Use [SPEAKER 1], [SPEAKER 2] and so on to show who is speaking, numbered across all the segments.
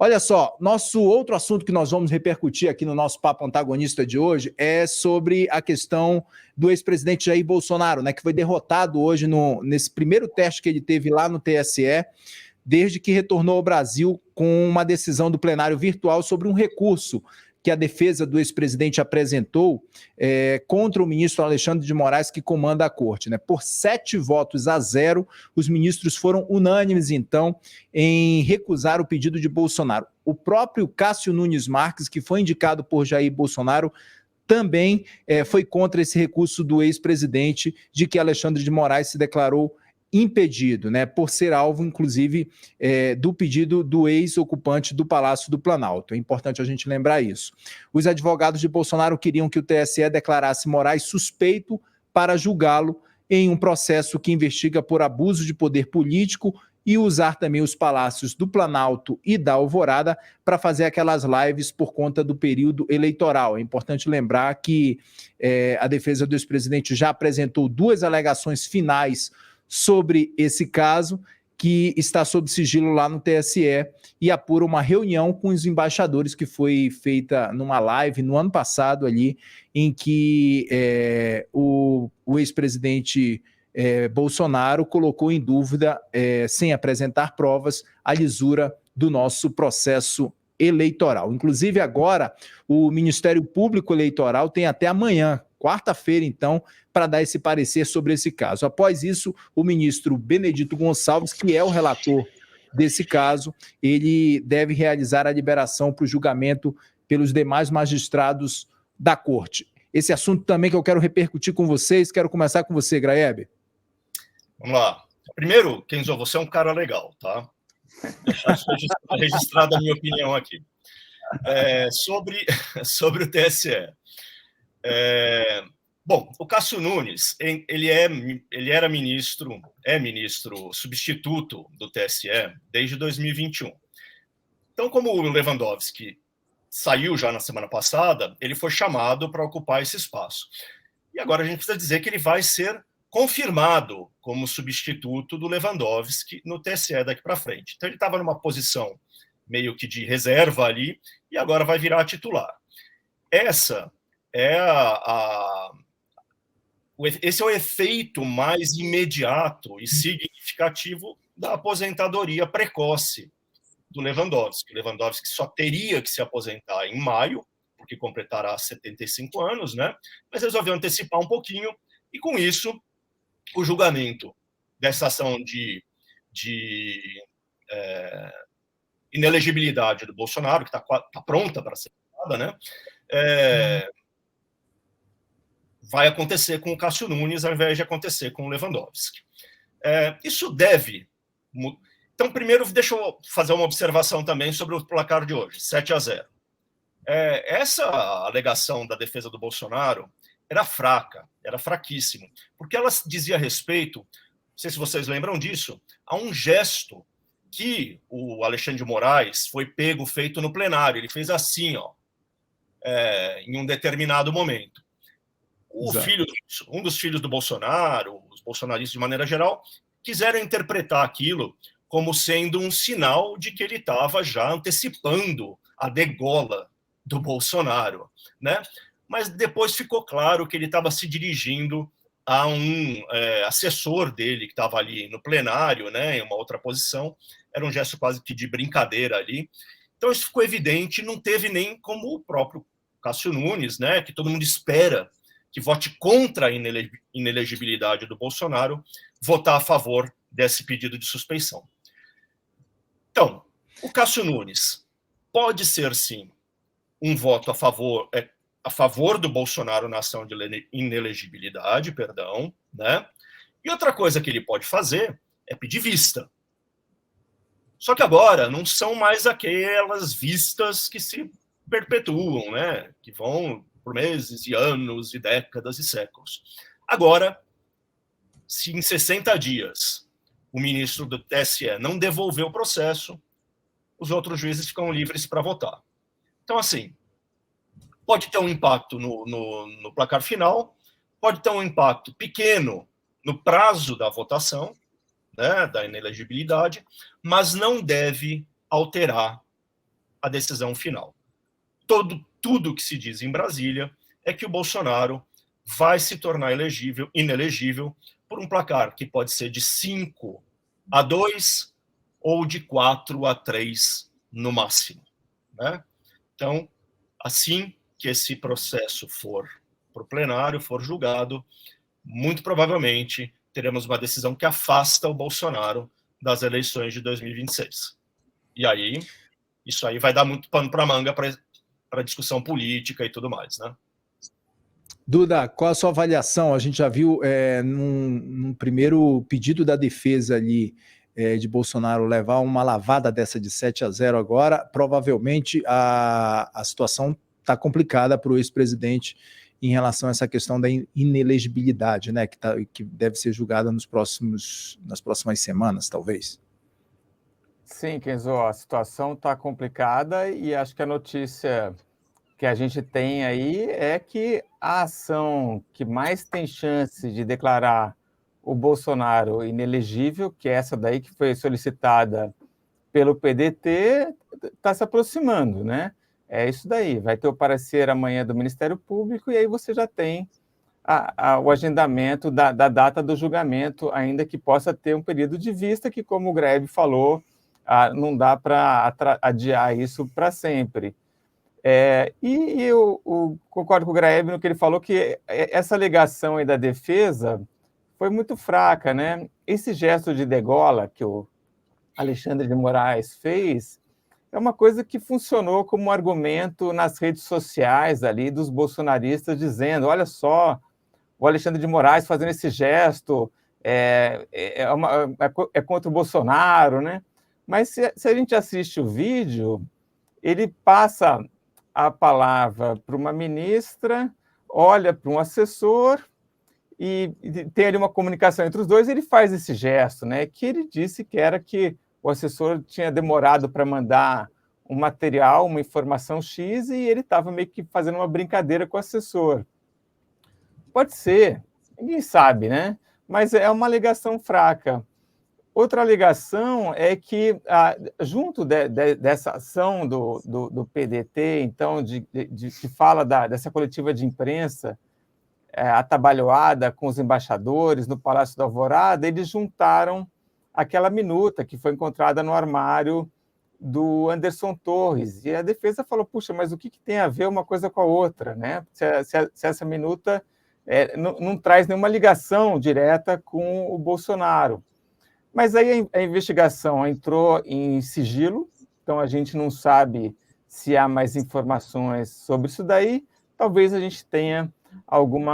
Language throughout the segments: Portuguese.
[SPEAKER 1] Olha só, nosso outro assunto que nós vamos repercutir aqui no nosso Papo Antagonista de hoje é sobre a questão do ex-presidente Jair Bolsonaro, né, que foi derrotado hoje nesse primeiro teste que ele teve lá no TSE, desde que retornou ao Brasil com uma decisão do plenário virtual sobre um recurso que a defesa do ex-presidente apresentou contra o ministro Alexandre de Moraes, que comanda a corte, né? Por 7 votos a 0, os ministros foram unânimes, então, em recusar o pedido de Bolsonaro. O próprio Cássio Nunes Marques, que foi indicado por Jair Bolsonaro, também foi contra esse recurso do ex-presidente de que Alexandre de Moraes se declarou impedido, né, por ser alvo, inclusive, do pedido do ex-ocupante do Palácio do Planalto. É importante a gente lembrar isso. Os advogados de Bolsonaro queriam que o TSE declarasse Moraes suspeito para julgá-lo em um processo que investiga por abuso de poder político e usar também os palácios do Planalto e da Alvorada para fazer aquelas lives por conta do período eleitoral. É importante lembrar que a defesa do ex-presidente já apresentou 2 alegações finais sobre esse caso, que está sob sigilo lá no TSE e apura uma reunião com os embaixadores que foi feita numa live no ano passado ali, em que o ex-presidente Bolsonaro colocou em dúvida, sem apresentar provas, a lisura do nosso processo eleitoral. Inclusive agora o Ministério Público Eleitoral tem até amanhã, quarta-feira, então, para dar esse parecer sobre esse caso. Após isso, o ministro Benedito Gonçalves, que é o relator desse caso, ele deve realizar a liberação para o julgamento pelos demais magistrados da corte. Esse assunto também que eu quero repercutir com vocês, quero começar com você, Graeb.
[SPEAKER 2] Vamos lá. Primeiro, Kenzo, você é um cara legal, tá? Deixar registrada a minha opinião aqui. Sobre o TSE. Bom, o Cássio Nunes, ele era ministro substituto do TSE desde 2021. Então, como o Lewandowski saiu já na semana passada, ele foi chamado para ocupar esse espaço. E agora a gente precisa dizer que ele vai ser confirmado como substituto do Lewandowski no TSE daqui para frente. Então, ele estava numa posição meio que de reserva ali e agora vai virar titular. Esse é o efeito mais imediato e significativo da aposentadoria precoce do Lewandowski. O Lewandowski só teria que se aposentar em maio, porque completará 75 anos, né? Mas resolveu antecipar um pouquinho, e com isso, o julgamento dessa ação de inelegibilidade do Bolsonaro, que está pronta para ser votada, né? Vai acontecer com o Cássio Nunes, ao invés de acontecer com o Lewandowski. Isso deve... Então, primeiro, deixa eu fazer uma observação também sobre o placar de hoje, 7-0. Essa alegação da defesa do Bolsonaro era fraca, era fraquíssima, porque ela dizia respeito, não sei se vocês lembram disso, a um gesto que o Alexandre de Moraes foi feito no plenário. Ele fez assim, ó, em um determinado momento. Um dos filhos do Bolsonaro, os bolsonaristas de maneira geral, quiseram interpretar aquilo como sendo um sinal de que ele estava já antecipando a degola do Bolsonaro, né? Mas depois ficou claro que ele estava se dirigindo a um assessor dele que estava ali no plenário, né, em uma outra posição. Era um gesto quase que de brincadeira ali. Então isso ficou evidente, não teve nem como o próprio Cássio Nunes, né, que todo mundo espera que vote contra a inelegibilidade do Bolsonaro, votar a favor desse pedido de suspeição. Então, o Cássio Nunes pode ser, sim, um voto a favor do Bolsonaro na ação de inelegibilidade, né? E outra coisa que ele pode fazer é pedir vista. Só que agora não são mais aquelas vistas que se perpetuam, né? Que vão por meses e anos e décadas e séculos. Agora, se em 60 dias o ministro do TSE não devolver o processo, os outros juízes ficam livres para votar. Então, assim, pode ter um impacto no placar final, pode ter um impacto pequeno no prazo da votação, né, da inelegibilidade, mas não deve alterar a decisão final. Tudo que se diz em Brasília é que o Bolsonaro vai se tornar inelegível por um placar que pode ser de 5-2 ou de 4-3 no máximo, né? Então, assim que esse processo for para o plenário, for julgado, muito provavelmente teremos uma decisão que afasta o Bolsonaro das eleições de 2026. E aí, isso aí vai dar muito pano para manga para discussão política e tudo mais, né?
[SPEAKER 1] Duda, qual a sua avaliação? A gente já viu num primeiro pedido da defesa ali de Bolsonaro levar uma lavada dessa de 7-0 agora, provavelmente a situação está complicada para o ex-presidente em relação a essa questão da inelegibilidade, né, que deve ser julgada nas próximas semanas, talvez.
[SPEAKER 3] Sim, Kenzo, a situação está complicada e acho que a notícia que a gente tem aí é que a ação que mais tem chance de declarar o Bolsonaro inelegível, que é essa daí que foi solicitada pelo PDT, está se aproximando, né? É isso daí, vai ter o parecer amanhã do Ministério Público e aí você já tem o agendamento da data do julgamento, ainda que possa ter um período de vista que, como o Grebe falou, não dá para adiar isso para sempre. E eu concordo com o Graeb no que ele falou, que essa alegação aí da defesa foi muito fraca, né? Esse gesto de degola que o Alexandre de Moraes fez é uma coisa que funcionou como um argumento nas redes sociais ali dos bolsonaristas, dizendo, olha só, o Alexandre de Moraes fazendo esse gesto é contra o Bolsonaro, né? Mas se a gente assiste o vídeo, ele passa a palavra para uma ministra, olha para um assessor e tem ali uma comunicação entre os dois, e ele faz esse gesto, né? Que ele disse que era que o assessor tinha demorado para mandar um material, uma informação X, e ele estava meio que fazendo uma brincadeira com o assessor. Pode ser, ninguém sabe, né? Mas é uma alegação fraca. Outra alegação é que, junto dessa ação do PDT, então, que fala dessa coletiva de imprensa atabalhoada com os embaixadores no Palácio da Alvorada, eles juntaram aquela minuta que foi encontrada no armário do Anderson Torres. E a defesa falou, puxa, mas o que tem a ver uma coisa com a outra, né? Se essa minuta não traz nenhuma ligação direta com o Bolsonaro. Mas aí a investigação entrou em sigilo, então a gente não sabe se há mais informações sobre isso daí. Talvez a gente tenha algum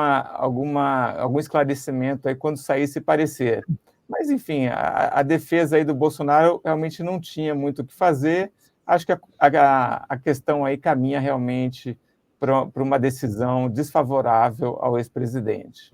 [SPEAKER 3] esclarecimento aí quando sair esse parecer. Mas, enfim, a defesa aí do Bolsonaro realmente não tinha muito o que fazer. Acho que a questão aí caminha realmente para uma decisão desfavorável ao ex-presidente.